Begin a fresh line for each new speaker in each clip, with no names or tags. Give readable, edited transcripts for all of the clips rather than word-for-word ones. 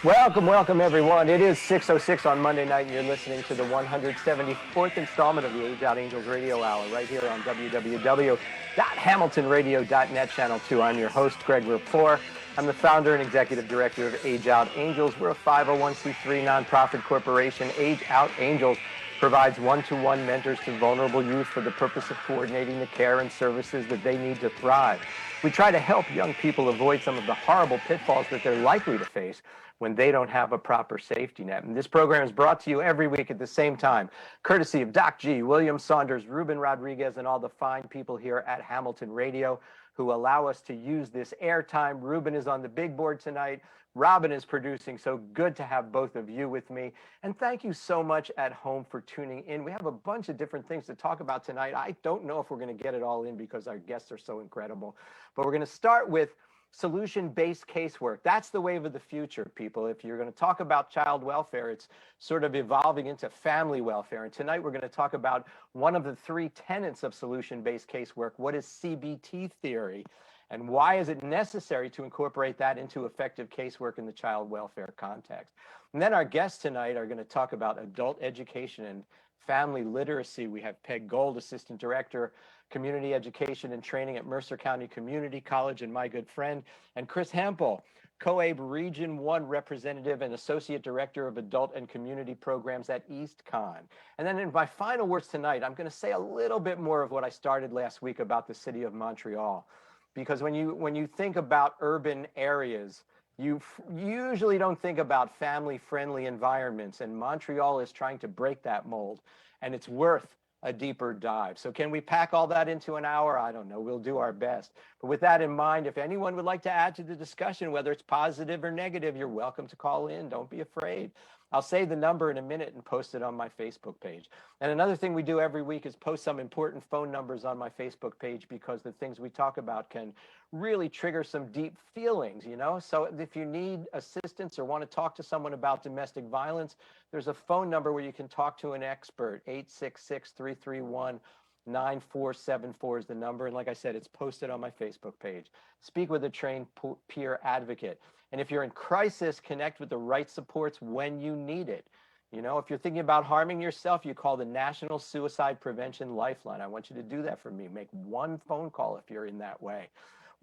Welcome everyone. It is 6:06 on Monday night, and you're listening to the 174th installment of the Age Out Angels Radio Hour right here on www.hamiltonradio.net Channel 2. I'm your host, Greg Rapport. I'm the founder and executive director of Age Out Angels. We're a 501c3 nonprofit corporation. Age Out Angels provides one-to-one mentors to vulnerable youth for the purpose of coordinating the care and services that they need to thrive. We try to help young people avoid some of the horrible pitfalls that they're likely to face when they don't have a proper safety net. And this program is brought to you every week at the same time, courtesy of Doc G, William Saunders, Ruben Rodriguez, and all the fine people here at Hamilton Radio who allow us to use this airtime. Ruben is on the big board tonight. Robin is producing, so good to have both of you with me. And thank you so much at home for tuning in. We have a bunch of different things to talk about tonight. I don't know if we're going to get it all in because our guests are so incredible. But we're going to start with solution-based casework. That's the wave of the future, people. If you're going to talk about child welfare, it's sort of evolving into family welfare. And tonight we're going to talk about one of the three tenets of solution-based casework. What is CBT theory? And why is it necessary to incorporate that into effective casework in the child welfare context? And then our guests tonight are going to talk about adult education and family literacy. We have Peg Gould, Assistant Director, Community Education and Training at Mercer County Community College, and my good friend, and Kristin Hempel, COABE Region 1 Representative and Associate Director of Adult and Community Programs at EastCon. And then in my final words tonight, I'm going to say a little bit more of what I started last week about the city of Montreal. Because when you think about urban areas, you usually don't think about family-friendly environments, and Montreal is trying to break that mold, and it's worth a deeper dive. So can we pack all that into an hour? I don't know. We'll do our best. But with that in mind, if anyone would like to add to the discussion, whether it's positive or negative, you're welcome to call in. Don't be afraid. I'll say the number in a minute and post it on my Facebook page. And another thing we do every week is post some important phone numbers on my Facebook page, because the things we talk about can really trigger some deep feelings, you know? So if you need assistance or want to talk to someone about domestic violence, there's a phone number where you can talk to an expert. 866-331-9474 is the number. And like I said, it's posted on my Facebook page. Speak with a trained peer advocate. And if you're in crisis, connect with the right supports when you need it. You know, if you're thinking about harming yourself, you call the National Suicide Prevention Lifeline. I want you to do that for me. Make one phone call if you're in that way.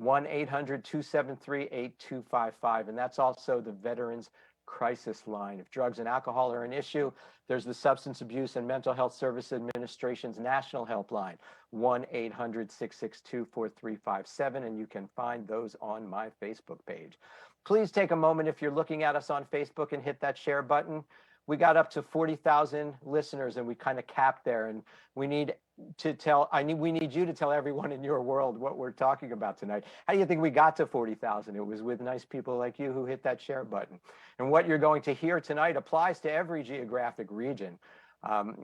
1-800-273-8255. And that's also the Veterans Crisis Line. If drugs and alcohol are an issue, there's the Substance Abuse and Mental Health Service Administration's National Helpline, 1-800-662-4357, and you can find those on my Facebook page. Please take a moment if you're looking at us on Facebook and hit that share button. We got up to 40,000 listeners, and we kind of capped there, and we need you to tell everyone in your world what we're talking about tonight. How do you think we got to 40,000? It was with nice people like you who hit that share button. And what you're going to hear tonight applies to every geographic region.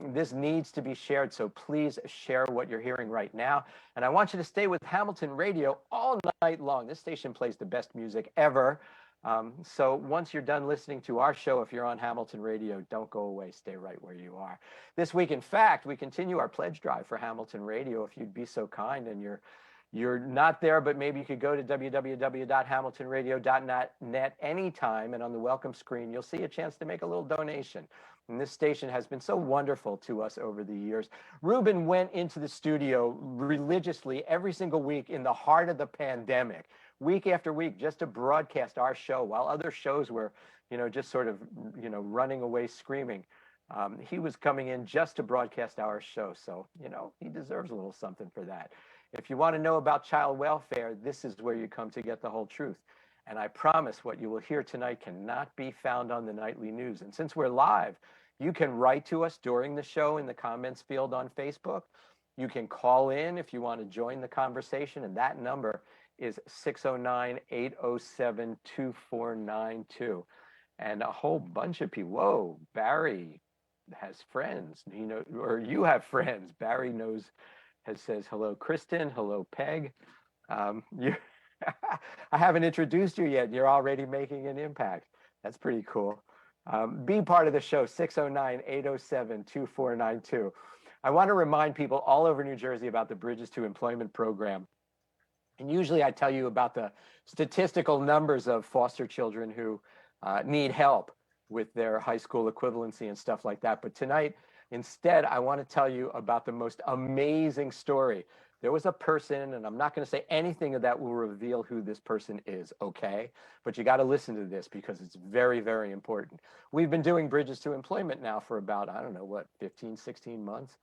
This needs to be shared, so please share what you're hearing right now. And I want you to stay with Hamilton Radio all night long. This station plays the best music ever. So once you're done listening to our show, if you're on Hamilton Radio, don't go away. Stay right where you are. This week, in fact, we continue our pledge drive for Hamilton Radio. If you'd be so kind, and you're not there, but maybe you could go to www.hamiltonradio.net anytime, and on the welcome screen, you'll see a chance to make a little donation. And this station has been so wonderful to us over the years. Ruben went into the studio religiously every single week in the heart of the pandemic, week after week, just to broadcast our show, while other shows were, just sort of, running away screaming. He was coming in just to broadcast our show. So, he deserves a little something for that. If you want to know about child welfare, this is where you come to get the whole truth. And I promise what you will hear tonight cannot be found on the nightly news. And since we're live, you can write to us during the show in the comments field on Facebook. You can call in if you want to join the conversation, and that number is 609-807-2492. And a whole bunch of people. Whoa, Barry has friends. Or you have friends. Barry says hello, Kristin. Hello, Peg. I haven't introduced you yet, and you're already making an impact. That's pretty cool. Be part of the show, 609-807-2492. I want to remind people all over New Jersey about the Bridges to Employment program. And usually I tell you about the statistical numbers of foster children who need help with their high school equivalency and stuff like that. But tonight, instead, I want to tell you about the most amazing story. There was a person, and I'm not going to say anything that will reveal who this person is, okay? But you got to listen to this because it's very, very important. We've been doing Bridges to Employment now for about, I don't know, what, 15, 16 months?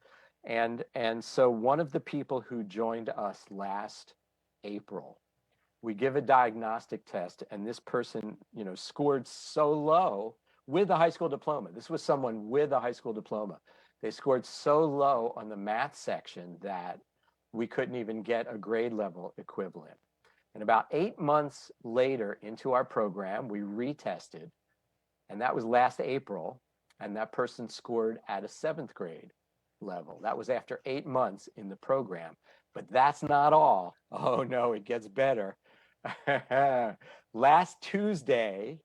And so one of the people who joined us last April, we give a diagnostic test, and this person, scored so low with a high school diploma. This was someone with a high school diploma. They scored so low on the math section that we couldn't even get a grade level equivalent. And about 8 months later into our program, we retested, and that was last April, and that person scored at a 7th grade level. That was after 8 months in the program. But that's not all. Oh no, it gets better. Last Tuesday,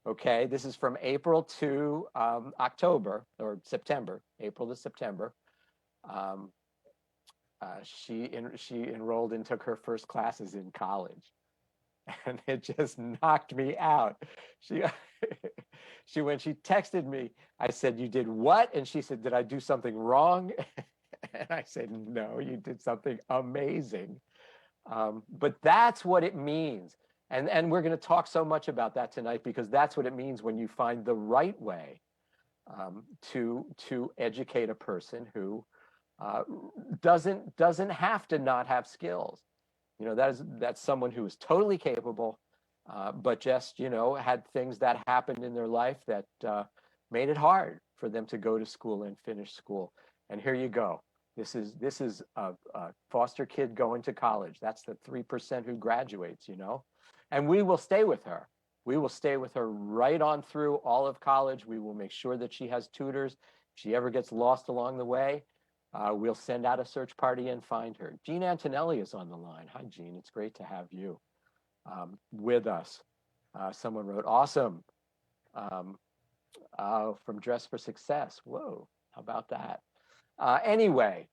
okay, this is from April to October or September, April to September. She enrolled and took her first classes in college, and it just knocked me out. When she texted me, I said, "You did what?" And she said, "Did I do something wrong?" And I said, "No, you did something amazing." But that's what it means. And we're going to talk so much about that tonight, because that's what it means when you find the right way to educate a person who doesn't have to not have skills. That's someone who is totally capable, but just had things that happened in their life that made it hard for them to go to school and finish school. And here you go. This is a foster kid going to college. That's the 3% who graduates, and we will stay with her. We will stay with her right on through all of college. We will make sure that she has tutors. If she ever gets lost along the way, we'll send out a search party and find her. Jean Antonelli is on the line. Hi, Jean. It's great to have you with us. Someone wrote, awesome. From Dress for Success. Whoa, how about that? Anyway,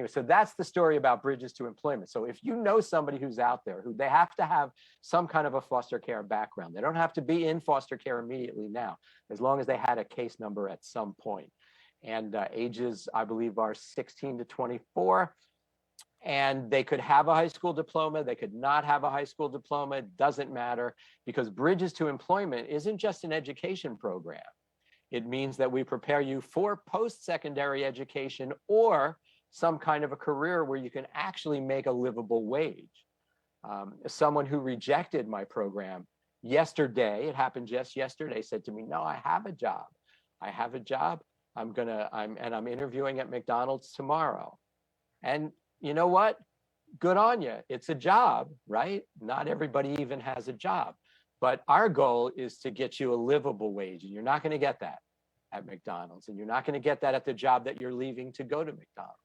so that's the story about Bridges to Employment. So if you know somebody who's out there who they have to have some kind of a foster care background, they don't have to be in foster care immediately now, as long as they had a case number at some point. And ages, I believe, are 16 to 24. And they could have a high school diploma, they could not have a high school diploma, it doesn't matter, because Bridges to Employment isn't just an education program. It means that we prepare you for post-secondary education or some kind of a career where you can actually make a livable wage. Someone who rejected my program yesterday, it happened just yesterday, said to me, "No, I have a job. I have a job. I'm interviewing at McDonald's tomorrow." And you know what? Good on you. It's a job, right? Not everybody even has a job. But our goal is to get you a livable wage, and you're not going to get that at McDonald's, and you're not going to get that at the job that you're leaving to go to McDonald's.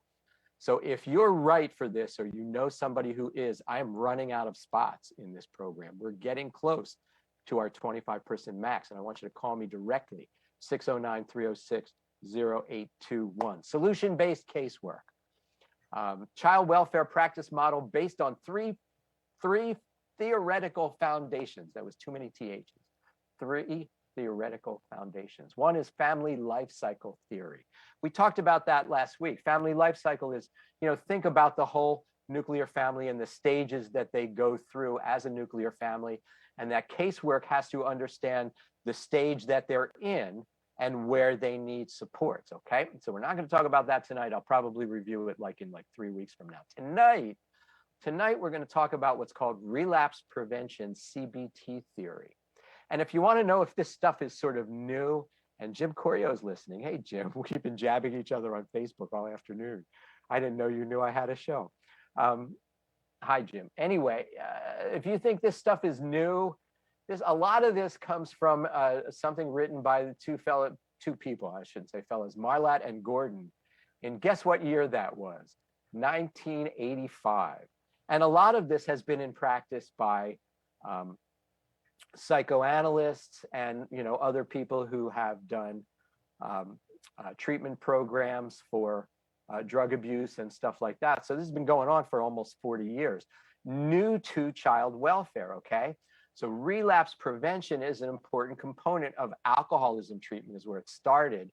So if you're right for this, or you know somebody who is, I am running out of spots in this program. We're getting close to our 25-person max, and I want you to call me directly, 609-306-0821. Solution-based casework. Child welfare practice model based on three theoretical foundations. That was too many THs. 3 theoretical foundations. One is family life cycle theory. We talked about that last week. Family life cycle is, think about the whole nuclear family and the stages that they go through as a nuclear family, and that casework has to understand the stage that they're in and where they need supports, okay? So we're not going to talk about that tonight. I'll probably review it in 3 weeks from now. Tonight we're going to talk about what's called relapse prevention, CBT theory. And if you want to know if this stuff is sort of new, and Jim Corio is listening. Hey, Jim, we've been jabbing each other on Facebook all afternoon. I didn't know you knew I had a show. Hi, Jim. Anyway, if you think this stuff is new, a lot of this comes from something written by the two people, I shouldn't say fellas, Marlatt and Gordon. And guess what year that was? 1985. And a lot of this has been in practice by psychoanalysts and other people who have done treatment programs for drug abuse and stuff like that. So this has been going on for almost 40 years. New to child welfare, okay? So relapse prevention is an important component of alcoholism treatment, is where it started.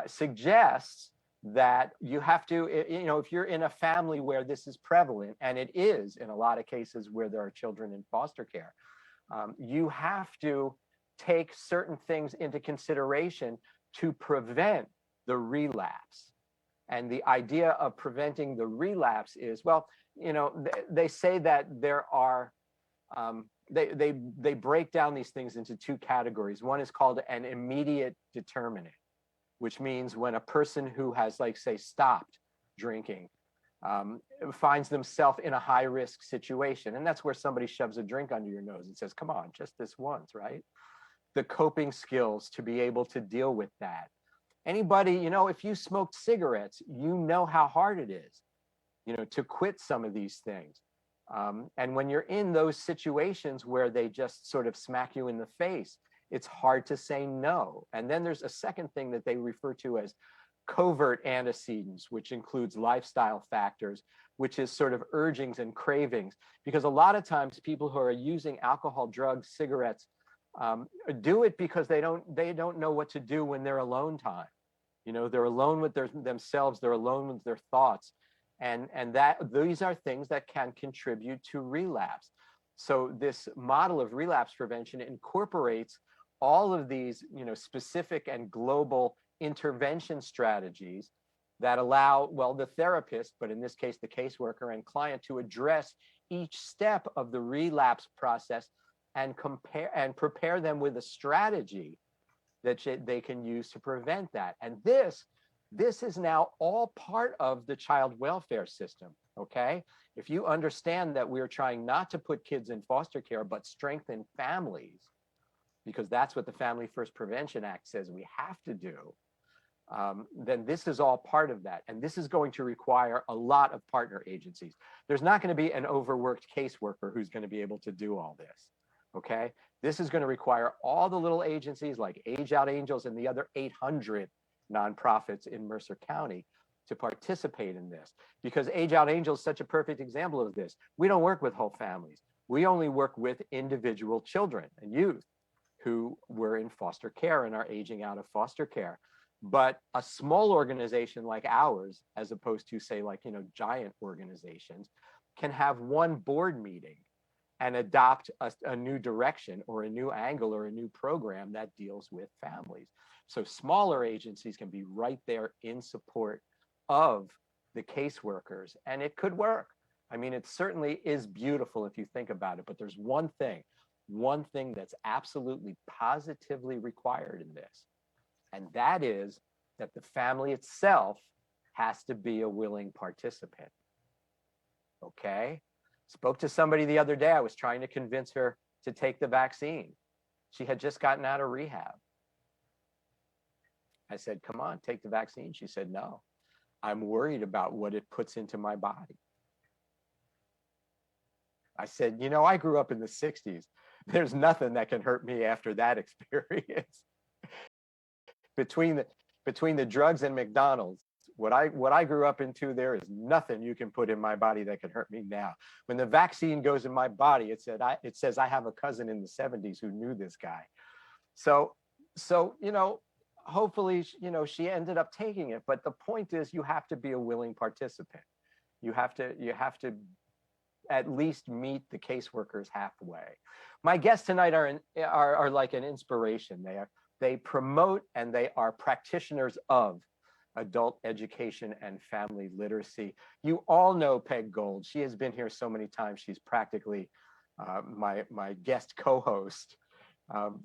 Suggests that you have to, if you're in a family where this is prevalent, and it is in a lot of cases where there are children in foster care, you have to take certain things into consideration to prevent the relapse. And the idea of preventing the relapse is, well, they say that there are, they break down these things into two categories. One is called an immediate determinant, which means when a person who has, like, say, stopped drinking finds themselves in a high-risk situation. And that's where somebody shoves a drink under your nose and says, come on, just this once, right? The coping skills to be able to deal with that. Anybody, if you smoked cigarettes, you know how hard it is, to quit some of these things. And when you're in those situations where they just sort of smack you in the face, it's hard to say no. And then there's a second thing that they refer to as covert antecedents, which includes lifestyle factors, which is sort of urgings and cravings. Because a lot of times people who are using alcohol, drugs, cigarettes, do it because they don't know what to do when they're alone time. They're alone with themselves, they're alone with their thoughts. And that these are things that can contribute to relapse. So this model of relapse prevention incorporates all of these, specific and global intervention strategies that allow, well, the therapist, but in this case, the caseworker and client, to address each step of the relapse process and prepare them with a strategy that they can use to prevent that. And this is now all part of the child welfare system, okay? If you understand that we're trying not to put kids in foster care, but strengthen families, because that's what the Family First Prevention Act says we have to do, then this is all part of that. And this is going to require a lot of partner agencies. There's not going to be an overworked caseworker who's going to be able to do all this, okay? This is going to require all the little agencies like Age Out Angels and the other 800 nonprofits in Mercer County to participate in this, because Age Out Angels is such a perfect example of this. We don't work with whole families. We only work with individual children and youth who were in foster care and are aging out of foster care. But a small organization like ours, as opposed to, say, like, giant organizations, can have one board meeting and adopt a new direction or a new angle or a new program that deals with families. So smaller agencies can be right there in support of the caseworkers, and it could work. I mean, it certainly is beautiful if you think about it, but there's one thing that's absolutely positively required in this, and that is that the family itself has to be a willing participant, okay? Spoke to somebody the other day. I was trying to convince her to take the vaccine. She had just gotten out of rehab. I said, come on, take the vaccine. She said, no, I'm worried about what it puts into my body. I said, I grew up in the 60s. There's nothing that can hurt me after that experience. Between the drugs and McDonald's, what I grew up into, there is nothing you can put in my body that can hurt me now. When the vaccine goes in my body, it says I have a cousin in the 70s who knew this guy. So hopefully, she ended up taking it. But the point is, you have to be a willing participant. You have to at least meet the caseworkers halfway. My guests tonight are like an inspiration. They promote and they are practitioners of adult education and family literacy. You all know Peg Gould. She has been here so many times. She's practically my guest co-host.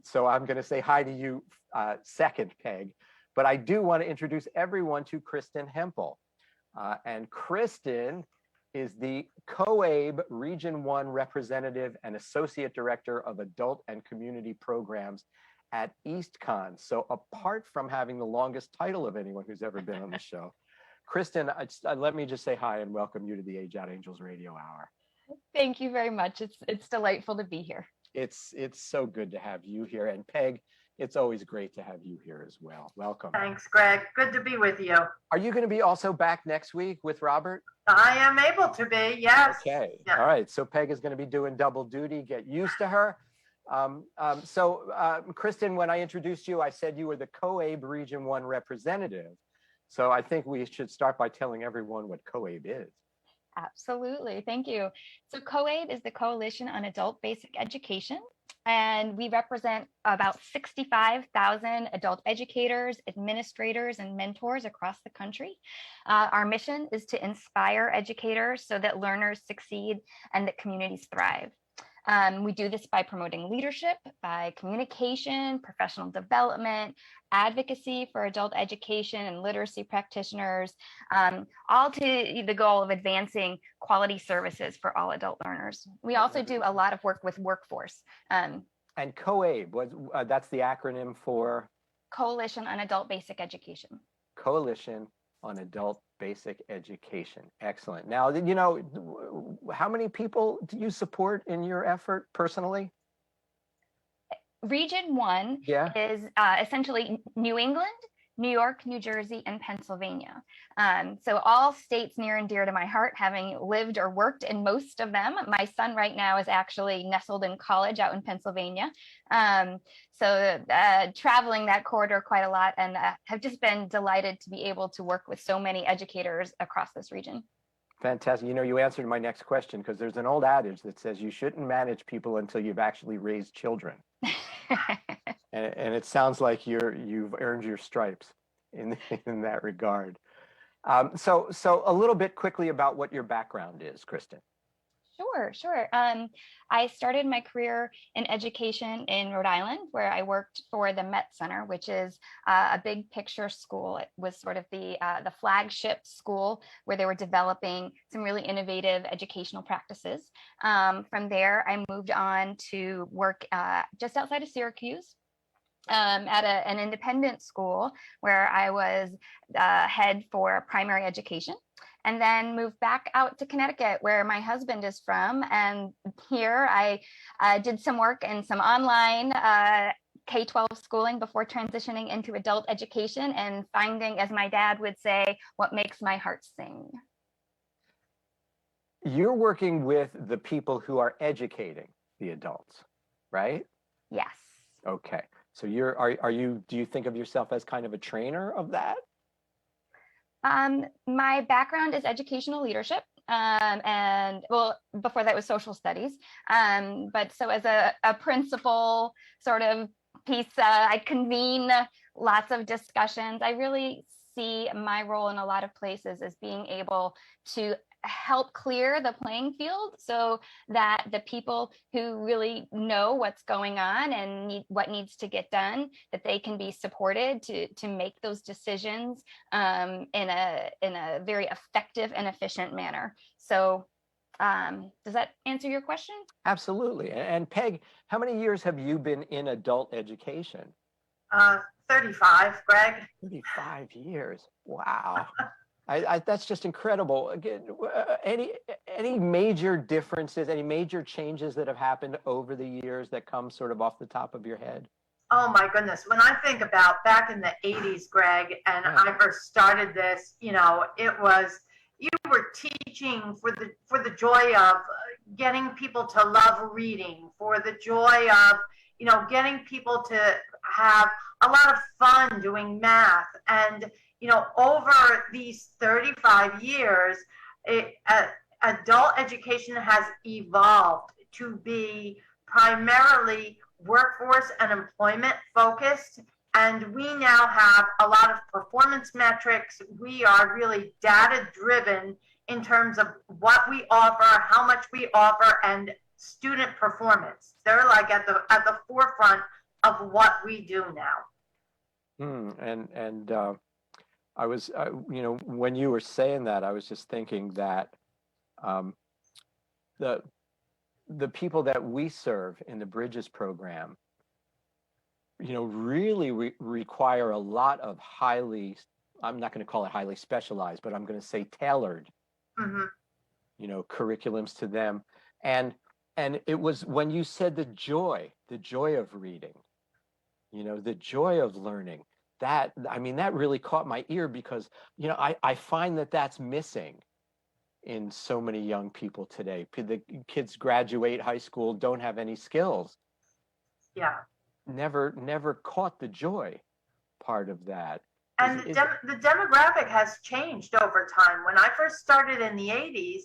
So I'm going to say hi to you second, Peg. But I do want to introduce everyone to Kristin Hempel. And Kristin is the COABE Region 1 Representative and Associate Director of Adult and Community Programs at EastCon. So apart from having the longest title of anyone who's ever been on the show, Kristin, let me just say hi and welcome you to the Age Out Angels Radio Hour.
Thank you very much. It's delightful to be here.
It's so good to have you here. And Peg, it's always great to have you here as well. Welcome.
Thanks, Greg. Good to be with you.
Are you going to be also back next week with Robert?
I am able to be, yes.
Okay.
Yes.
All right. So Peg is going to be doing double duty. Get used to her. Kristin, when I introduced you, I said you were the COABE Region 1 representative. So I think we should start by telling everyone what COABE is.
Absolutely. Thank you. So COABE is the Coalition on Adult Basic Education, and we represent about 65,000 adult educators, administrators, and mentors across the country. Our mission is to inspire educators so that learners succeed and that communities thrive. We do this by promoting leadership, by communication, professional development, advocacy for adult education and literacy practitioners, all to the goal of advancing quality services for all adult learners. We also do a lot of work with workforce.
And COABE, that's the acronym for?
Coalition on Adult Basic Education.
Coalition on Adult Basic Education. Excellent. Now, you know, how many people do you support in your effort personally?
Region 1 is essentially New England, New York, New Jersey, and Pennsylvania. So all states near and dear to my heart, having lived or worked in most of them. My son right now is actually nestled in college out in Pennsylvania. So traveling that corridor quite a lot, and have just been delighted to be able to work with so many educators across this region.
Fantastic. You know, you answered my next question, because there's an old adage that says you shouldn't manage people until you've actually raised children. and it sounds like you've earned your stripes in that regard. So a little bit quickly about what your background is, Kristin.
Sure. I started my career in education in Rhode Island, where I worked for the Met Center, which is a big picture school. It was sort of the flagship school where they were developing some really innovative educational practices. From there, I moved on to work just outside of Syracuse, at an independent school where I was head for primary education, and then moved back out to Connecticut, where my husband is from. And here I did some work in some online K-12 schooling before transitioning into adult education and finding, as my dad would say, what makes my heart sing.
You're working with the people who are educating the adults, right?
Yes.
Okay. So do you think of yourself as kind of a trainer of that?
My background is educational leadership, and well, before that was social studies. But so as a principal sort of piece, I convene lots of discussions. I really see my role in a lot of places as being able to help clear the playing field so that the people who really know what's going on and what needs to get done, that they can be supported to make those decisions in a very effective and efficient manner. So does that answer your question?
Absolutely. And Peg, how many years have you been in adult education?
35, Greg.
35 years. Wow. That's just incredible. Again, any major differences, any major changes that have happened over the years that come sort of off the top of your head?
Oh my goodness. When I think about back in the 80s, Greg, and I first started this, you know, it was, you were teaching for the joy of getting people to love reading, for the joy of, you know, getting people to have a lot of fun doing math. And you know, over these 35 years, adult education has evolved to be primarily workforce and employment focused. And we now have a lot of performance metrics. We are really data driven in terms of what we offer, how much we offer, and student performance. They're like at the forefront of what we do now.
I was, you know, when you were saying that, I was just thinking that the people that we serve in the Bridges program, you know, really require a lot of I'm not going to call it highly specialized, but I'm going to say tailored, you know, curriculums to them. And it was when you said the joy of reading, you know, the joy of learning. That really caught my ear, because, you know, I find that that's missing in so many young people today. The kids graduate high school, don't have any skills,
Yeah.
never caught the joy part of that.
And the demographic has changed over time. When I first started in the 80s,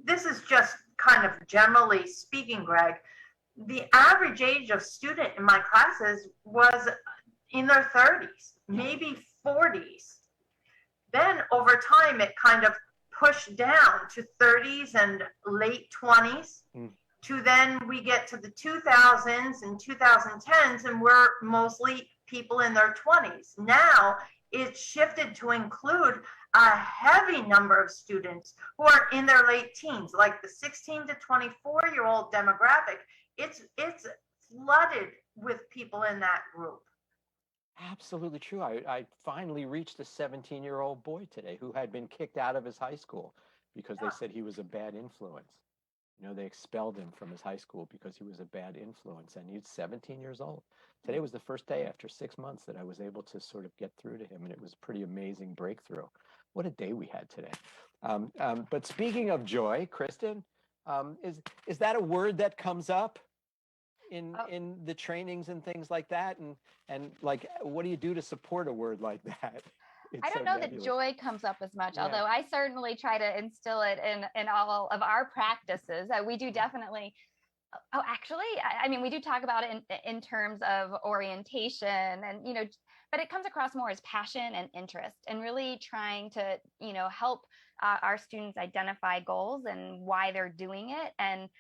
this is just kind of generally speaking, Greg, the average age of student in my classes was in their 30s, maybe 40s. Then over time, it kind of pushed down to 30s and late 20s. To then we get to the 2000s and 2010s, and we're mostly people in their 20s. Now it's shifted to include a heavy number of students who are in their late teens, like the 16 to 24-year-old demographic. It's flooded with people in that group.
Absolutely true. I finally reached a 17-year-old boy today who had been kicked out of his high school because they said he was a bad influence. You know, they expelled him from his high school because he was a bad influence, and he's 17 years old. Today was the first day after 6 months that I was able to sort of get through to him, and it was a pretty amazing breakthrough. What a day we had today. But speaking of joy, Kristin, is that a word that comes up in the trainings and things like that? And like, what do you do to support a word like that?
I don't know that joy comes up as much, although I certainly try to instill it in all of our practices. We do definitely. Oh, actually, I mean, we do talk about it in terms of orientation, and but it comes across more as passion and interest, and really trying to help our students identify goals and why they're doing it, and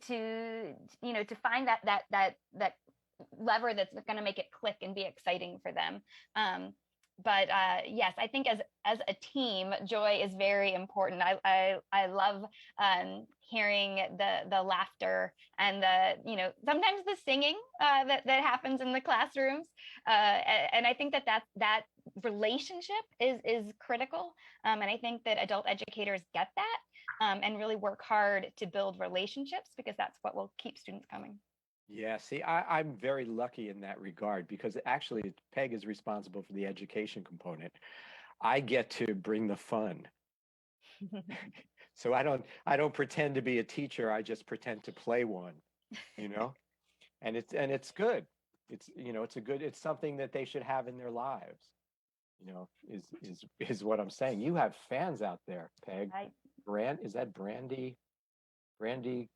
to find that lever that's going to make it click and be exciting for them. But yes, I think as a team, joy is very important. I love hearing the laughter and the sometimes the singing that happens in the classrooms, and I think that relationship is critical, and I think that adult educators get that and really work hard to build relationships, because that's what will keep students coming.
Yeah, see, I'm very lucky in that regard, because actually Peg is responsible for the education component. I get to bring the fun. So I don't pretend to be a teacher. I just pretend to play one, and it's good. It's something that they should have in their lives, is what I'm saying. You have fans out there, Peg. Is that Brandy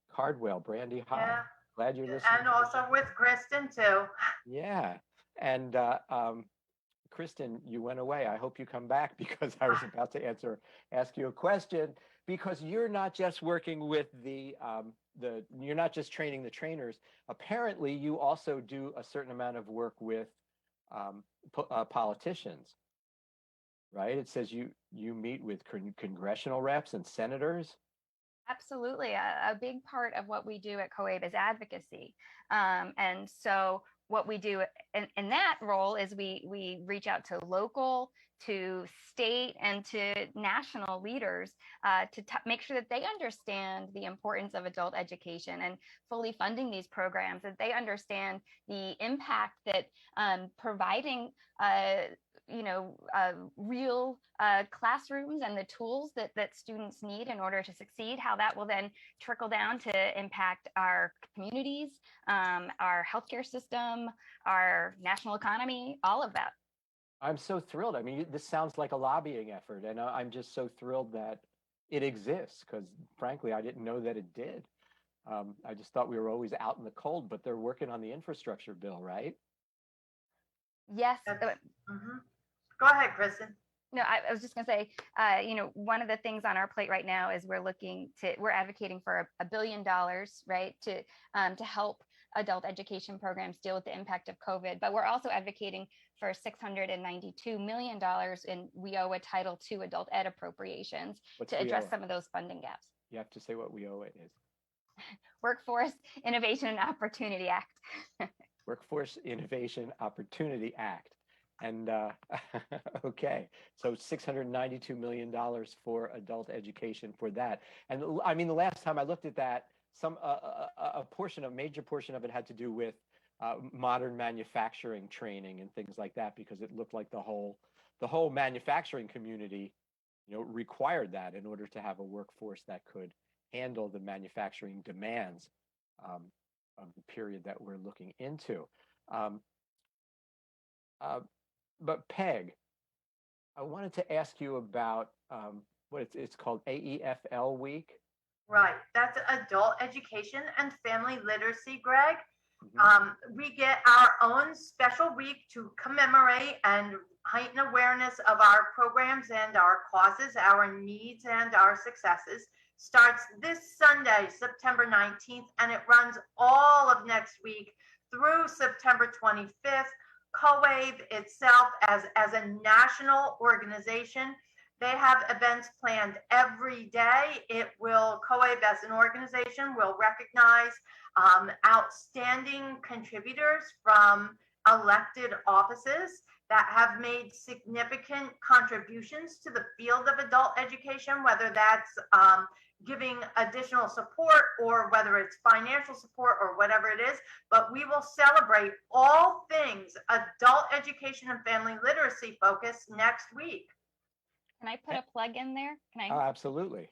Cardwell? Brandy, hi.
Yeah.
Glad you're listening.
And also with Kristin too.
Yeah. And Kristin, you went away. I hope you come back, because I was about to ask you a question, because you're not just working with you're not just training the trainers. Apparently, you also do a certain amount of work with politicians, right? It says you meet with congressional reps and senators.
Absolutely. A big part of what we do at COABE is advocacy. And so what we do in that role is we reach out to local, to state, and to national leaders to make sure that they understand the importance of adult education and fully funding these programs, that they understand the impact that providing real classrooms and the tools that students need in order to succeed, how that will then trickle down to impact our communities, our healthcare system, our national economy, all of that.
I'm so thrilled. I mean, this sounds like a lobbying effort, and I'm just so thrilled that it exists, because frankly, I didn't know that it did. I just thought we were always out in the cold, but they're working on the infrastructure bill, right?
Yes.
Go ahead, Kristin.
No, I was just going to say, one of the things on our plate right now is we're advocating for $1 billion, right, to help adult education programs deal with the impact of COVID. But we're also advocating for $692 million in WIOA Title II adult ed appropriations to address some of those funding gaps.
You have to say what WIOA is.
Workforce Innovation and Opportunity Act.
Workforce Innovation Opportunity Act. And okay, so $692 million for adult education for that. And I mean, the last time I looked at that, a major portion of it had to do with modern manufacturing training and things like that, because it looked like the whole manufacturing community, required that in order to have a workforce that could handle the manufacturing demands. the period that we're looking into. Um, but Peg, I wanted to ask you about what it's called AEFL week.
Right. That's adult education and family literacy, Greg. We get our own special week to commemorate and heighten awareness of our programs and our causes, our needs and our successes. Starts this Sunday, September 19th, and it runs all of next week through September 25th. COAVE itself, as a national organization, they have events planned every day. COAVE as an organization will recognize outstanding contributors from elected offices that have made significant contributions to the field of adult education, whether that's giving additional support or whether it's financial support or whatever it is. But we will celebrate all things adult education and family literacy focus next week.
Can I put a plug in there? Can I?
Oh, absolutely.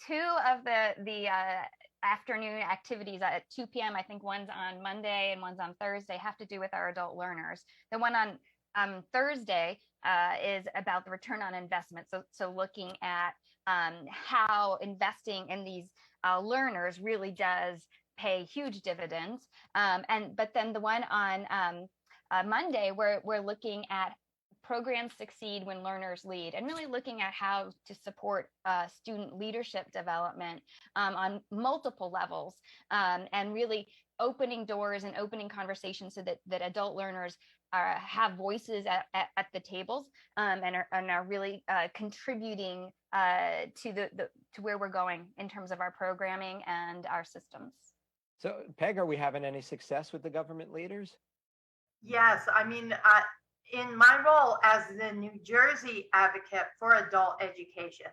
Two of the afternoon activities at 2 p.m. I think one's on Monday and one's on Thursday, have to do with our adult learners. The one on Thursday is about the return on investment. So looking at how investing in these learners really does pay huge dividends. But then the one on Monday, we're looking at programs succeed when learners lead, and really looking at how to support student leadership development on multiple levels, and really opening doors and opening conversations so that adult learners have voices at the tables, and are really contributing to where we're going in terms of our programming and our systems.
So, Peg, are we having any success with the government leaders?
Yes, I mean, in my role as the New Jersey advocate for adult education,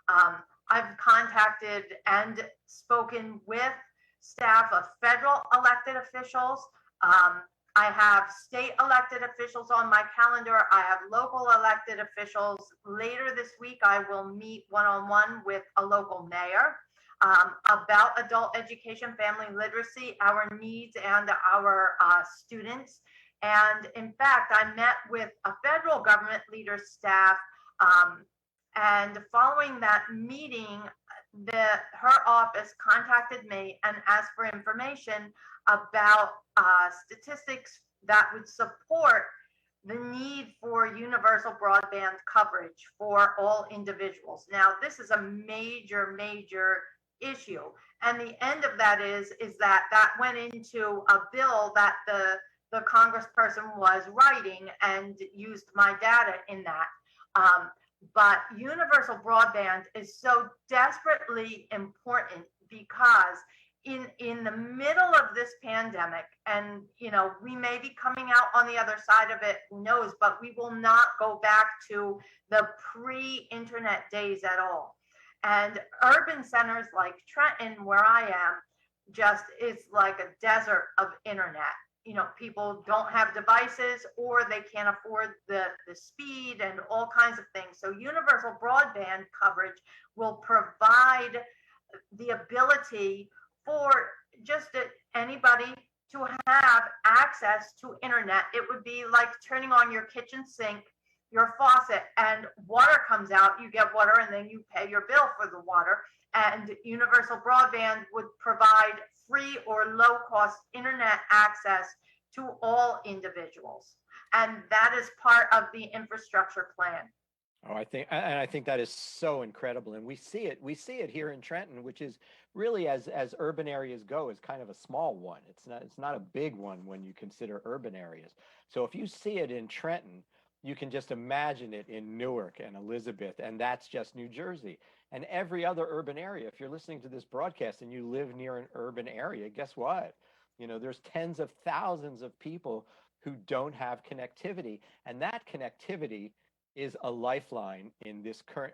I've contacted and spoken with staff of federal elected officials. I have state elected officials on my calendar. I have local elected officials. Later this week, I will meet one-on-one with a local mayor about adult education, family literacy, our needs, and our students. And in fact, I met with a federal government leader staff, and following that meeting, her office contacted me and asked for information about statistics that would support the need for universal broadband coverage for all individuals. Now, this is a major, major issue. And the end of that is that went into a bill that the congressperson was writing and used my data in that. But universal broadband is so desperately important because in the middle of this pandemic, and we may be coming out on the other side of it, who knows, but we will not go back to the pre-internet days at all. And urban centers like Trenton, where I am, just is like a desert of internet. People don't have devices, or they can't afford the speed and all kinds of things. So universal broadband coverage will provide the ability for just anybody to have access to internet. It would be like turning on your kitchen sink, your faucet, and water comes out. You get water, and then you pay your bill for the water. And universal broadband would provide free or low-cost internet access to all individuals. And that is part of the infrastructure plan.
Oh, I think that is so incredible. And we see it here in Trenton, which is really, as urban areas go, is kind of a small one. It's not a big one when you consider urban areas. So if you see it in Trenton, you can just imagine it in Newark and Elizabeth, and that's just New Jersey. And every other urban area, if you're listening to this broadcast and you live near an urban area, guess what? There's tens of thousands of people who don't have connectivity, and that connectivity is a lifeline in this current,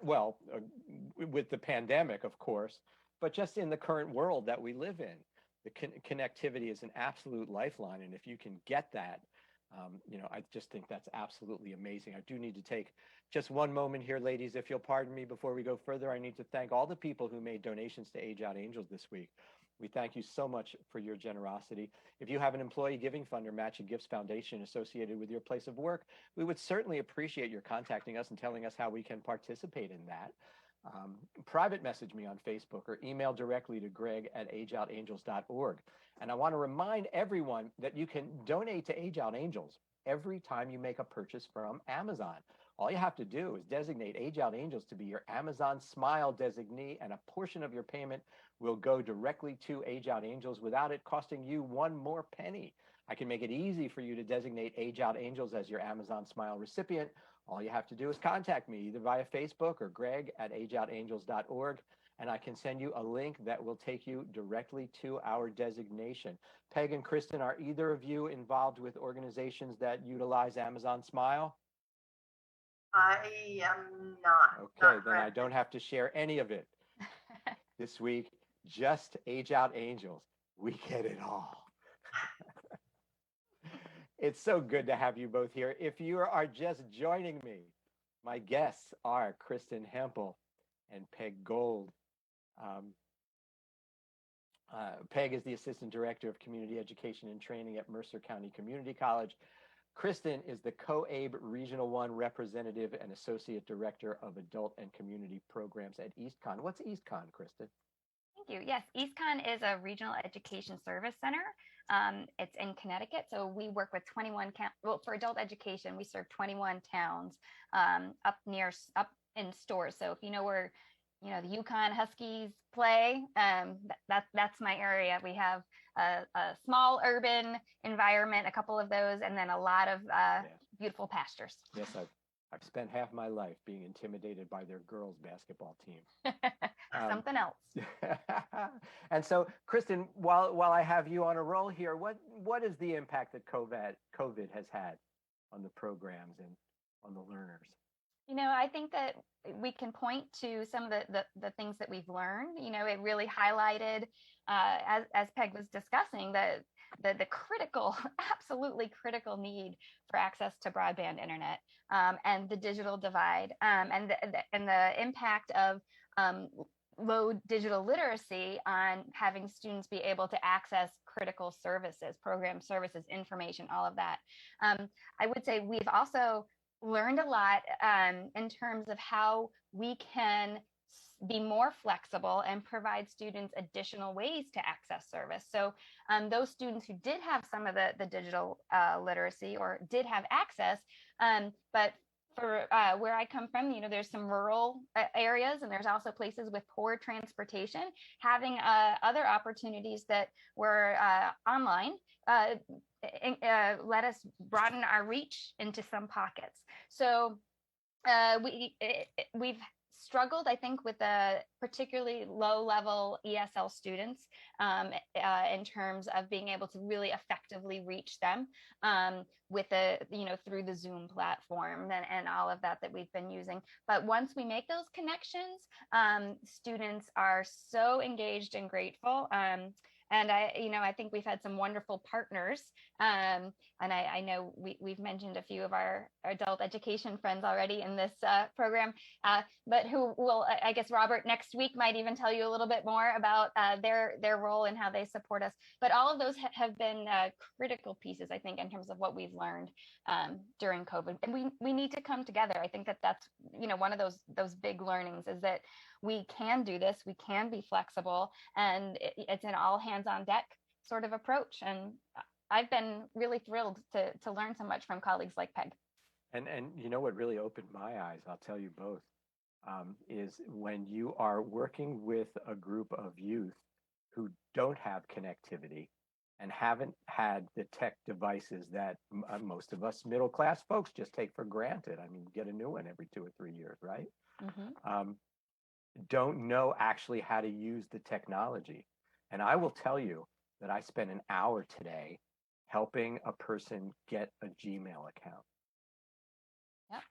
with the pandemic, of course, but just in the current world that we live in. The connectivity is an absolute lifeline, and if you can get that, I just think that's absolutely amazing. I do need to take just one moment here, ladies, if you'll pardon me, before we go further. I need to thank all the people who made donations to Age Out Angels this week. We thank you so much for your generosity. If you have an employee giving fund or matching gifts foundation associated with your place of work, we would certainly appreciate your contacting us and telling us how we can participate in that. Private message me on Facebook or email directly to greg@ageoutangels.org. And I want to remind everyone that you can donate to Age Out Angels every time you make a purchase from Amazon. All you have to do is designate Age Out Angels to be your Amazon Smile designee, and a portion of your payment will go directly to Age Out Angels without it costing you one more penny. I can make it easy for you to designate Age Out Angels as your Amazon Smile recipient. All you have to do is contact me either via Facebook or greg@ageoutangels.org, and I can send you a link that will take you directly to our designation. Peg and Kristin, are either of you involved with organizations that utilize Amazon Smile?
I am not.
Okay,
not
then I don't have to share any of it. This week, just Age Out Angels. We get it all. It's so good to have you both here. If you are just joining me, my guests are Kristin Hempel and Peg Gould. Peg is the Assistant Director of Community Education and Training at Mercer County Community College. Kristin is the COABE Regional 1 Representative and Associate Director of Adult and Community Programs at EastCon. What's EastCon, Kristin?
Thank you. Yes, EastCon is a regional education service center. It's in Connecticut. So we work with 21, well, for adult education, we serve 21 towns up in Stores. So if you know where, the Yukon Huskies play, that's my area. We have a small urban environment, a couple of those, and then a lot of beautiful pastures.
Yes, I've spent half my life being intimidated by their girls' basketball team.
Something else.
And so, Kristin, while I have you on a roll here, what is the impact that COVID has had on the programs and on the learners?
I think that we can point to some of the things that we've learned. It really highlighted, as Peg was discussing, the critical, absolutely critical need for access to broadband internet, and the digital divide, and the impact of low digital literacy on having students be able to access critical services, program services, information, all of that. I would say we've also learned a lot in terms of how we can be more flexible and provide students additional ways to access service. So those students who did have some of the digital literacy or did have access, but for where I come from, there's some rural areas, and there's also places with poor transportation. Having other opportunities that were online let us broaden our reach into some pockets. So we've struggled, I think, with the particularly low-level ESL students in terms of being able to really effectively reach them with through the Zoom platform and all of that we've been using. But once we make those connections, students are so engaged and grateful. And I think we've had some wonderful partners. And I know we've mentioned a few of our adult education friends already in this program, but who will, I guess, Robert next week might even tell you a little bit more about their role and how they support us. But all of those have been critical pieces, I think, in terms of what we've learned during COVID. And we need to come together. I think that's, one of those big learnings is that we can do this, we can be flexible, and it's an all hands on deck sort of approach. And I've been really thrilled to learn so much from colleagues like Peg.
And what really opened my eyes, I'll tell you both, is when you are working with a group of youth who don't have connectivity and haven't had the tech devices that most of us middle class folks just take for granted. I mean, you get a new one every 2 or 3 years, right? Mm-hmm. Don't know actually how to use the technology. And I will tell you that I spent an hour today helping a person get a Gmail account. Yep.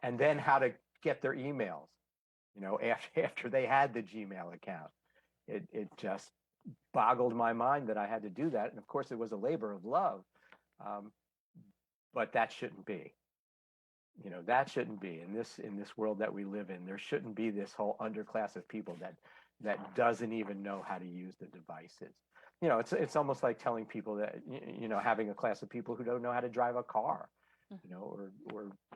And then how to get their emails, after they had the Gmail account. It just boggled my mind that I had to do that. And of course, it was a labor of love, but that shouldn't be. That shouldn't be in this world that we live in. There shouldn't be this whole underclass of people that that doesn't even know how to use the devices. You know, it's almost like telling people that, you know, having a class of people who don't know how to drive a car, you know,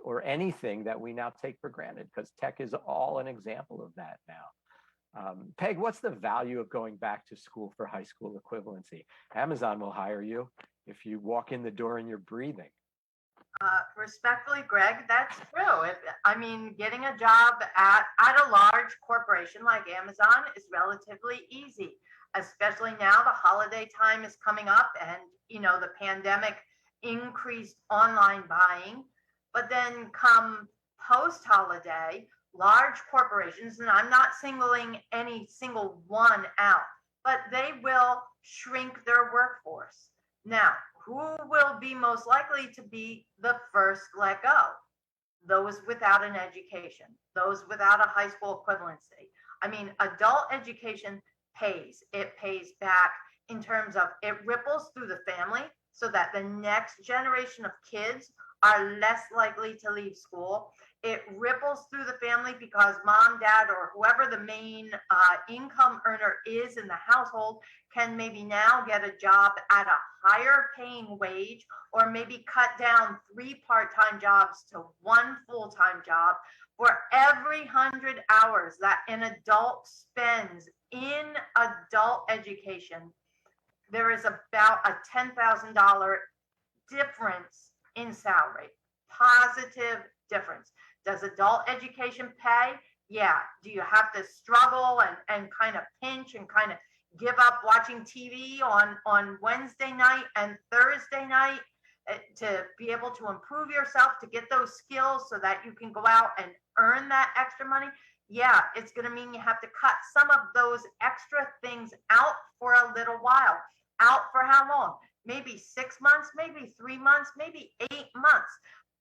or anything that we now take for granted, because tech is all an example of that now. Peg, what's the value of going back to school for high school equivalency? Amazon will hire you if you walk in the door and you're breathing.
Respectfully, Greg, that's true. I mean, getting a job at a large corporation like Amazon is relatively easy, especially now the holiday time is coming up and, you know, the pandemic increased online buying. But then come post-holiday, large corporations, and I'm not singling any single one out, but they will shrink their workforce. Now, who will be most likely to be the first let go? Those without an education, those without a high school equivalency. I mean, adult education pays. It pays back in terms of it ripples through the family so that the next generation of kids are less likely to leave school. It ripples through the family because mom, dad, or whoever the main income earner is in the household can maybe now get a job at a higher paying wage, or maybe cut down 3 part-time jobs to 1 full-time job. For every 100 hours that an adult spends in adult education, there is about a $10,000 difference in salary, positive difference. Does adult education pay? Yeah. Do you have to struggle and kind of pinch and kind of give up watching TV on Wednesday night and Thursday night to be able to improve yourself, to get those skills so that you can go out and earn that extra money? Yeah, it's going to mean you have to cut some of those extra things out for a little while. Out for how long? Maybe 6 months, maybe 3 months, maybe 8 months.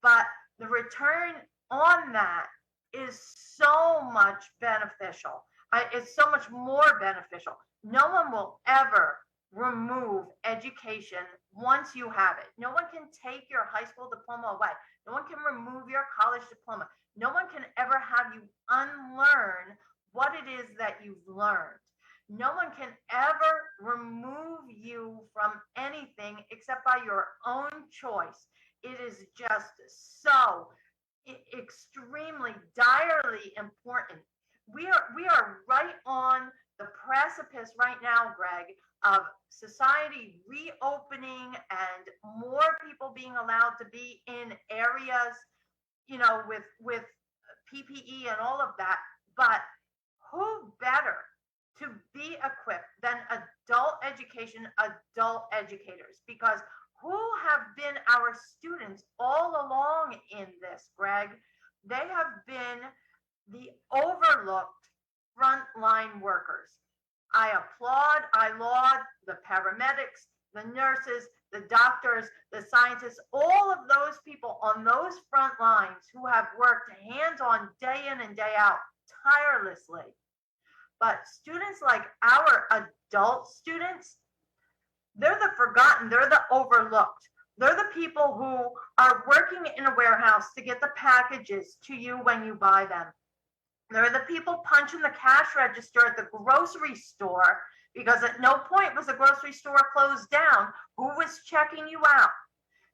But the return on that is so much beneficial. It's so much more beneficial. No one will ever remove education once you have it. No one can take your high school diploma away. No one can remove your college diploma. No one can ever have you unlearn what it is that you've learned. No one can ever remove you from anything except by your own choice. It is just so extremely direly important. We are right on the precipice right now, Greg, of society reopening and more people being allowed to be in areas, you know, with PPE and all of that. But who better to be equipped than adult education, adult educators? Because who have been our students all along in this, Greg? They have been the overlooked frontline workers. I applaud, I laud the paramedics, the nurses, the doctors, the scientists, all of those people on those front lines who have worked hands-on day in and day out tirelessly. But students like our adult students, they're the forgotten, they're the overlooked. They're the people who are working in a warehouse to get the packages to you when you buy them. They're the people punching the cash register at the grocery store, because at no point was the grocery store closed down. Who was checking you out?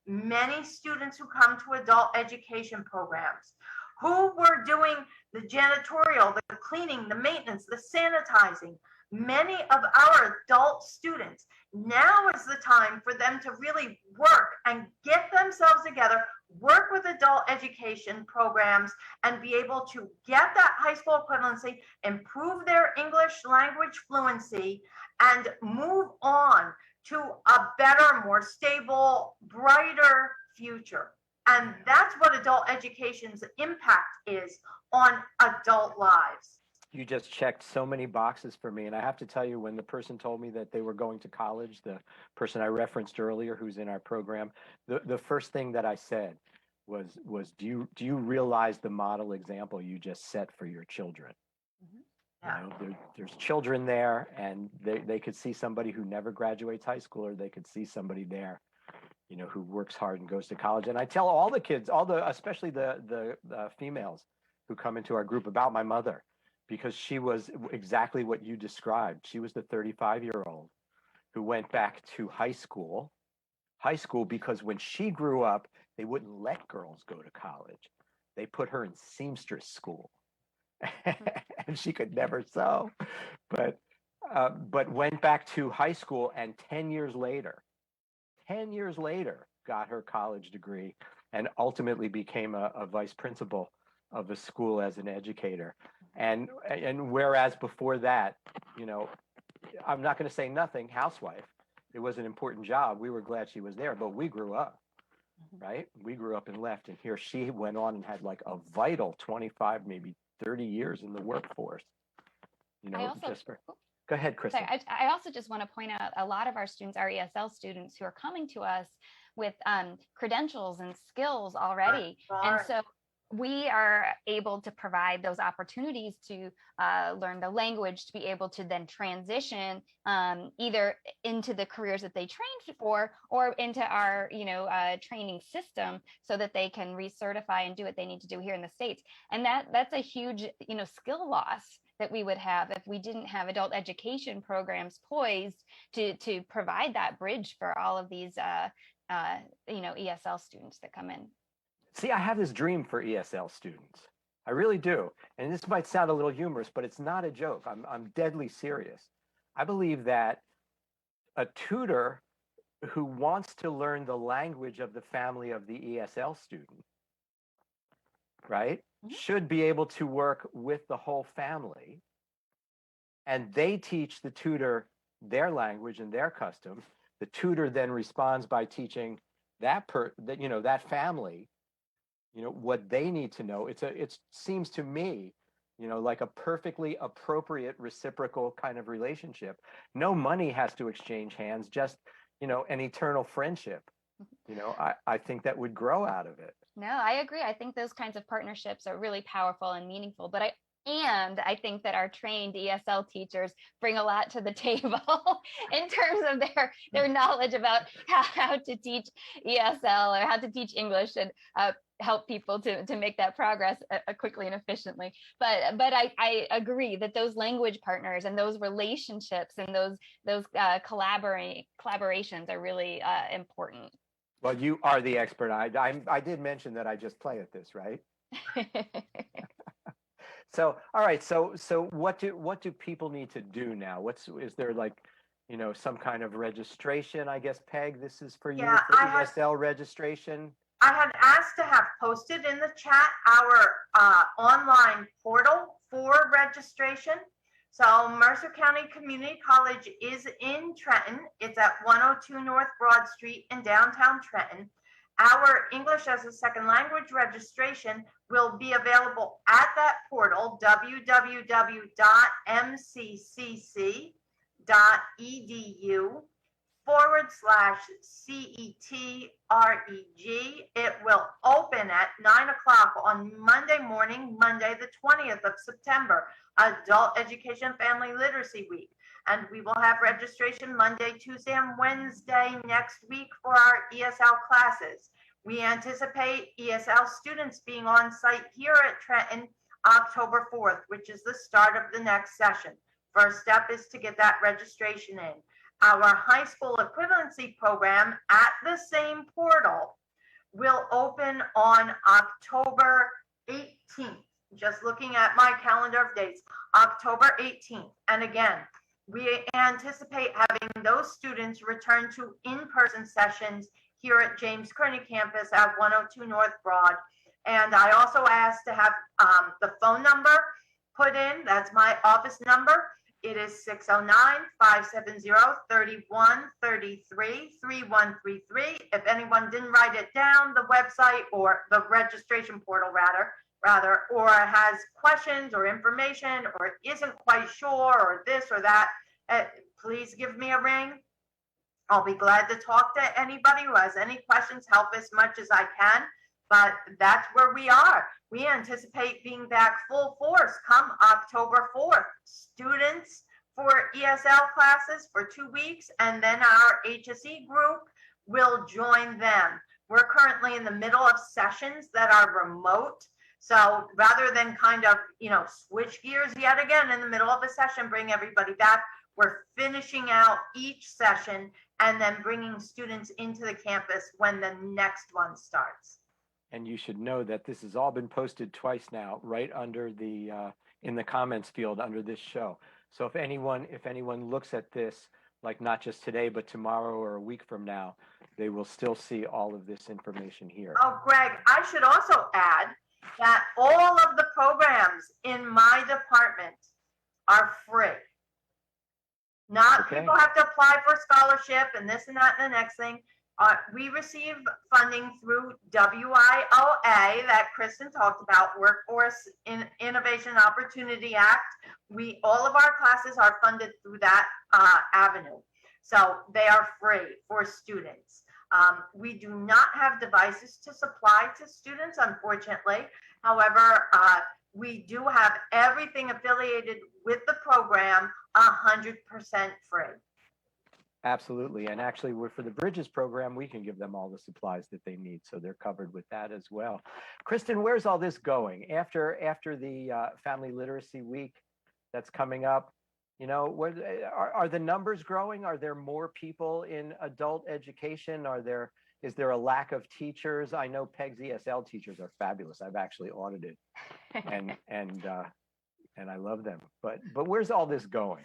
Many students who come to adult education programs, who were doing the janitorial, the cleaning, the maintenance, the sanitizing. Many of our adult students, now is the time for them to really work and get themselves together, work with adult education programs, and be able to get that high school equivalency, improve their English language fluency, and move on to a better, more stable, brighter future. And that's what adult education's impact is on adult lives.
You just checked so many boxes for me. And I have to tell you, when the person told me that they were going to college, the person I referenced earlier who's in our program, the first thing that I said was do you realize the model example you just set for your children? Yeah. You know, there's children there, and they could see somebody who never graduates high school, or they could see somebody there, you know, who works hard and goes to college. And I tell all the kids, especially the females who come into our group, about my mother. because she was exactly what you described. She was the 35-year-old who went back to high school because when she grew up, they wouldn't let girls go to college. They put her in seamstress school, and she could never sew, but went back to high school, and 10 years later, got her college degree and ultimately became a vice principal of a school as an educator. And whereas before that, you know, I'm not going to say nothing, housewife. It was an important job. We were glad she was there, but we grew up, right? We grew up and left, and here she went on and had like a vital 25, maybe 30 years in the workforce. You know, go ahead, Kristin.
Sorry, I also just want to point out a lot of our students, our ESL students, who are coming to us with credentials and skills already. And so we are able to provide those opportunities to learn the language, to be able to then transition either into the careers that they trained for or into our, training system so that they can recertify and do what they need to do here in the States. And that's a huge, skill loss that we would have if we didn't have adult education programs poised to provide that bridge for all of these, ESL students that come in.
See, I have this dream for ESL students. I really do. And this might sound a little humorous, but it's not a joke. I'm deadly serious. I believe that a tutor who wants to learn the language of the family of the ESL student, right, should be able to work with the whole family, and they teach the tutor their language and their customs. The tutor then responds by teaching that family, what they need to know. It seems to me, like a perfectly appropriate reciprocal kind of relationship. No money has to exchange hands, just, an eternal friendship. I think that would grow out of it.
No, I agree. I think those kinds of partnerships are really powerful and meaningful. But I think that our trained ESL teachers bring a lot to the table in terms of their knowledge about how to teach ESL or how to teach English and help people to make that progress quickly and efficiently. But I agree that those language partners and those relationships and those collaborations are really important.
Well, you are the expert. I did mention that I just play at this, right? So, all right. So what do people need to do now? Is there like, some kind of registration? I guess, Peg, this is for you for ESL registration.
I had asked to have posted in the chat our online portal for registration. So Mercer County Community College is in Trenton. It's at 102 North Broad Street in downtown Trenton. Our English as a Second Language registration will be available at that portal, www.mcc.edu/CETREG. It will open at 9 o'clock on Monday morning, Monday the 20th of September, Adult Education Family Literacy Week. And we will have registration Monday, Tuesday, and Wednesday next week for our ESL classes. We anticipate ESL students being on site here at Trenton October 4th, which is the start of the next session. First step is to get that registration in. Our high school equivalency program at the same portal will open on October 18th. Just looking at my calendar of dates, October 18th. And again, we anticipate having those students return to in-person sessions here at James Kearney campus at 102 North Broad. And I also asked to have the phone number put in. That's my office number. It is 609-570-3133, 3133. If anyone didn't write it down, the website or the registration portal rather, or has questions or information or isn't quite sure or this or that, please give me a ring. I'll be glad to talk to anybody who has any questions, help as much as I can. But that's where we are. We anticipate being back full force come October 4th. Students for ESL classes for 2 weeks, and then our HSE group will join them. We're currently in the middle of sessions that are remote. So rather than kind of, switch gears yet again in the middle of a session, bring everybody back, we're finishing out each session and then bringing students into the campus when the next one starts.
And you should know that this has all been posted twice now, right under the in the comments field under this show. So if anyone looks at this, like not just today, but tomorrow or a week from now, they will still see all of this information here.
Oh, Greg, I should also add that all of the programs in my department are free. Not people have to apply for a scholarship and this and that and the next thing. We receive funding through WIOA that Kristin talked about, Workforce Innovation Opportunity Act. All of our classes are funded through that avenue. So they are free for students. We do not have devices to supply to students, unfortunately. However, we do have everything affiliated with the program 100% free.
Absolutely. And actually, for the Bridges program, we can give them all the supplies that they need. So they're covered with that as well. Kristin, where's all this going? After the Family Literacy Week that's coming up, are the numbers growing? Are there more people in adult education? Is there a lack of teachers? I know Peg's ESL teachers are fabulous. I've actually audited and I love them. But where's all this going?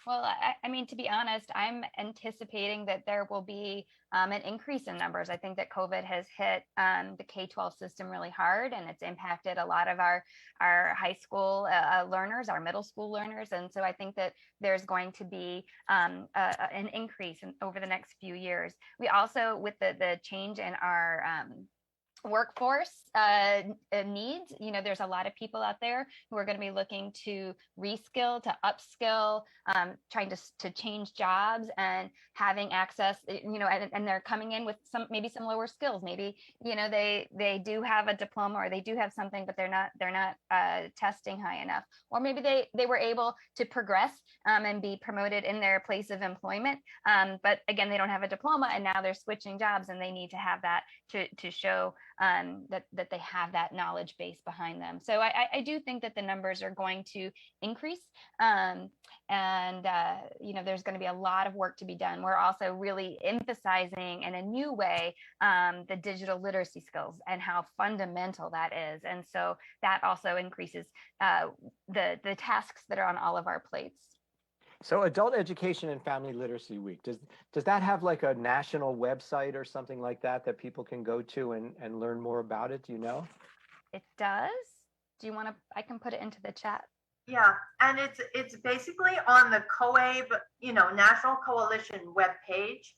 Well, I mean, to be honest, I'm anticipating that there will be an increase in numbers. I think that COVID has hit the K-12 system really hard, and it's impacted a lot of our high school learners, our middle school learners. And so I think that there's going to be an increase over the next few years. We also, with the change in our workforce needs, there's a lot of people out there who are going to be looking to reskill, to upskill, trying to change jobs and having access, and they're coming in with maybe some lower skills. Maybe they do have a diploma or they do have something, but they're not testing high enough, or maybe they were able to progress and be promoted in their place of employment, but again, they don't have a diploma, and now they're switching jobs, and they need to have that to show that they have that knowledge base behind them. So I do think that the numbers are going to increase, and there's going to be a lot of work to be done. We're also really emphasizing in a new way the digital literacy skills and how fundamental that is, and so that also increases the tasks that are on all of our plates.
So Adult Education and Family Literacy Week, does that have like a national website or something like that people can go to and learn more about it? Do you know?
It does. Do you want to, I can put it into the chat.
Yeah, and it's basically on the COABE, National Coalition webpage,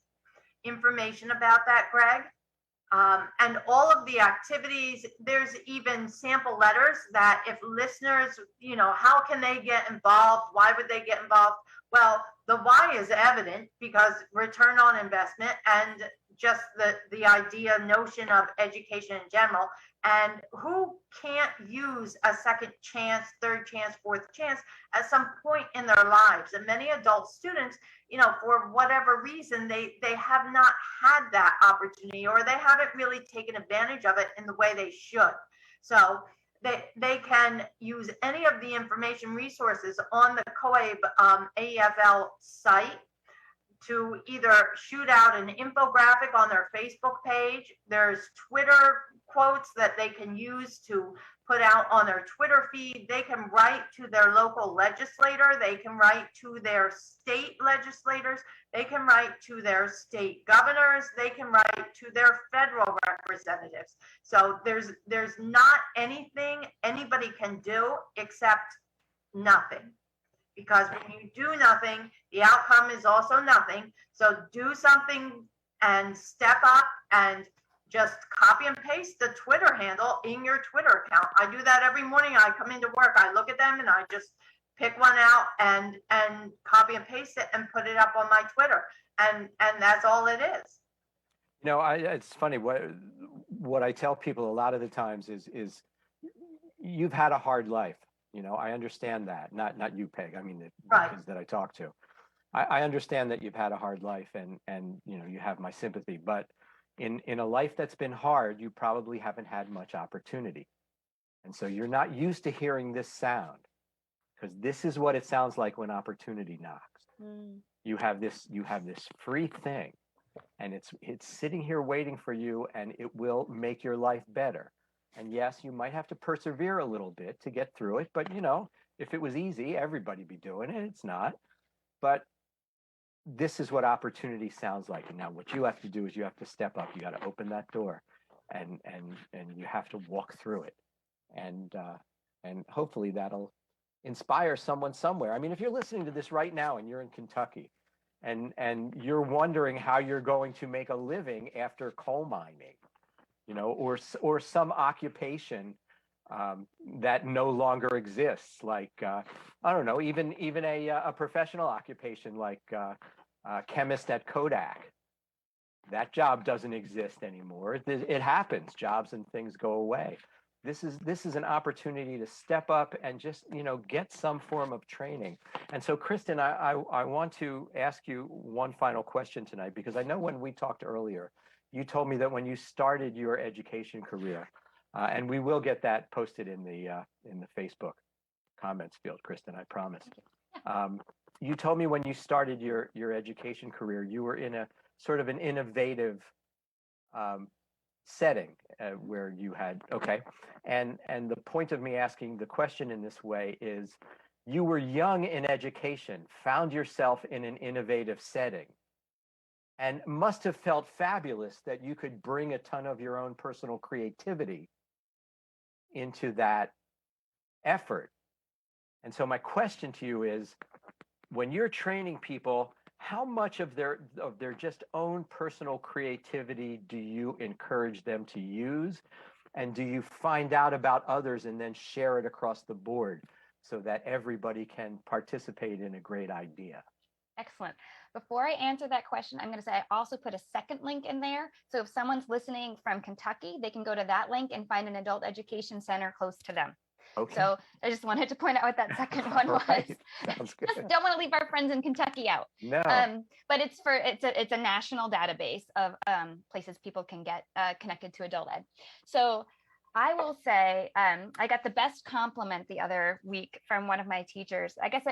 information about that, Greg. And all of the activities, there's even sample letters that if listeners, how can they get involved? Why would they get involved? Well, the why is evident because return on investment and just the notion of education in general. And who can't use a second chance, third chance, fourth chance at some point in their lives? And many adult students, for whatever reason, they have not had that opportunity, or they haven't really taken advantage of it in the way they should. So they can use any of the information resources on the COABE AEFL site to either shoot out an infographic on their Facebook page. There's Twitter quotes that they can use to put out on their Twitter feed. They can write to their local legislator. They can write to their state legislators. They can write to their state governors. They can write to their federal representatives. So there's not anything anybody can do except nothing. Because when you do nothing, the outcome is also nothing. So do something and step up and just copy and paste the Twitter handle in your Twitter account. I do that every morning. I come into work, I look at them, and I just pick one out and copy and paste it and put it up on my Twitter. And that's all it is.
It's funny. What I tell people a lot of the times is you've had a hard life. I understand that. Not you, Peg. I mean, the kids that I talk to. I understand that you've had a hard life, and you have my sympathy. But in a life that's been hard, you probably haven't had much opportunity. And so you're not used to hearing this sound, because this is what it sounds like when opportunity knocks. You have this free thing, and it's sitting here waiting for you, and it will make your life better. And yes, you might have to persevere a little bit to get through it, but you know, if it was easy, everybody'd be doing it. It's not. But this is what opportunity sounds like. And now what you have to do is you have to step up. You got to open that door, and you have to walk through it. And hopefully that'll inspire someone somewhere. I mean, if you're listening to this right now and you're in Kentucky, and you're wondering how you're going to make a living after coal mining, you know, or some occupation that no longer exists, like I don't know, even a professional occupation like chemist at Kodak. That job doesn't exist anymore. It happens. Jobs and things go away. This is an opportunity to step up and just, you know, get some form of training. And so, Kristin, I want to ask you one final question tonight, because I know when we talked earlier, you told me that when you started your education career, and we will get that posted in the Facebook comments field, Kristin, I promise. You told me when you started your education career, you were in a sort of an innovative setting where you had, okay. And the point of me asking the question in this way is, you were young in education, found yourself in an innovative setting, and must have felt fabulous that you could bring a ton of your own personal creativity into that effort. And so my question to you is, when you're training people, how much of their just own personal creativity do you encourage them to use? And do you find out about others and then share it across the board so that everybody can participate in a great idea?
Excellent. Before I answer that question, I'm going to say I also put a second link in there. So if someone's listening from Kentucky, they can go to that link and find an adult education center close to them. Okay. So I just wanted to point out what that second one was.
Sounds good.
Just don't want to leave our friends in Kentucky out.
No.
But it's a national database of places people can get connected to adult ed. So I will say I got the best compliment the other week from one of my teachers. I guess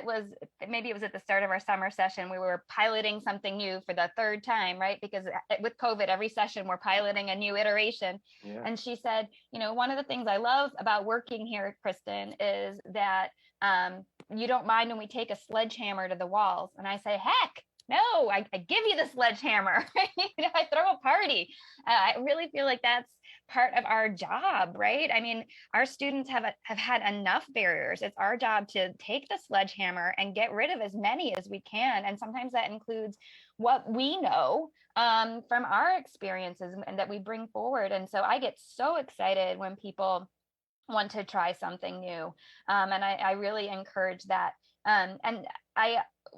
maybe it was at the start of our summer session. We were piloting something new for the third time, right? Because with COVID, every session we're piloting a new iteration. Yeah. And she said, you know, one of the things I love about working here, Kristin, is that you don't mind when we take a sledgehammer to the walls. And I say, heck, no, I give you the sledgehammer. You know, I throw a party. I really feel like that's part of our job, right? I mean, our students have had enough barriers. It's our job to take the sledgehammer and get rid of as many as we can. And sometimes that includes what we know from our experiences and that we bring forward. And so I get so excited when people want to try something new. And I really encourage that.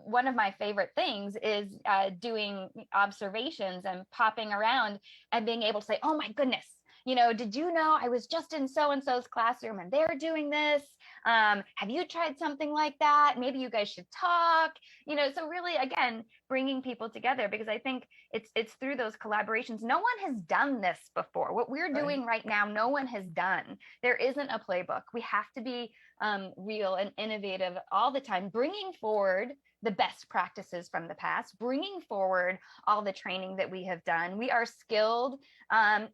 One of my favorite things is doing observations and popping around and being able to say, oh my goodness, you know, did you know I was just in so-and-so's classroom and they're doing this? Have you tried something like that? Maybe you guys should talk, you know, so really, again, bringing people together, because I think it's through those collaborations. No one has done this before. What we're doing right now, no one has done. There isn't a playbook. We have to be real and innovative all the time, bringing forward the best practices from the past, bringing forward all the training that we have done. We are skilled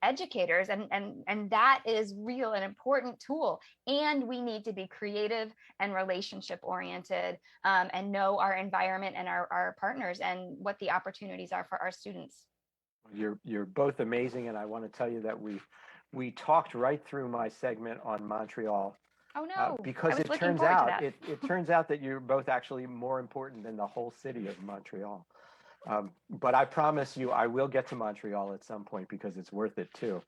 educators, and that is real and important tool. And we need to be creative and relationship oriented and know our environment and our partners and what the opportunities are for our students.
You're both amazing, and I want to tell you that we talked right through my segment on Montreal.
Oh no!
Because it turns out that you're both actually more important than the whole city of Montreal. But I promise you, I will get to Montreal at some point because it's worth it too.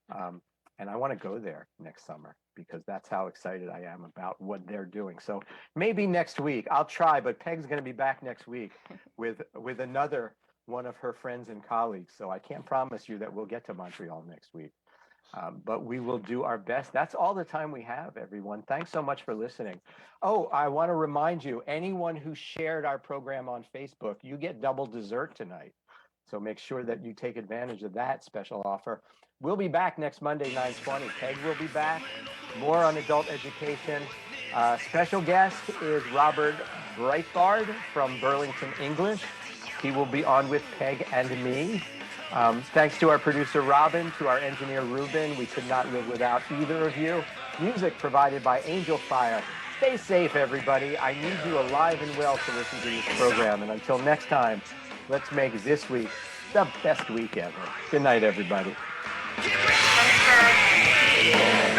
And I want to go there next summer because that's how excited I am about what they're doing. So maybe next week I'll try, but Peg's going to be back next week with another one of her friends and colleagues. So I can't promise you that we'll get to Montreal next week. But we will do our best. That's all the time we have, everyone. Thanks so much for listening. Oh, I want to remind you, anyone who shared our program on Facebook, you get double dessert tonight. So make sure that you take advantage of that special offer. We'll be back next Monday, 9:20. Peg will be back. more on adult education. Special guest is Robert Breitbard from Burlington English. He will be on with Peg and me. Thanks to our producer, Robin, to our engineer, Ruben. We could not live without either of you. Music provided by Angel Fire. Stay safe, everybody. I need you alive and well to listen to this program. And until next time, let's make this week the best week ever. Good night, everybody.
Thanks, Greg.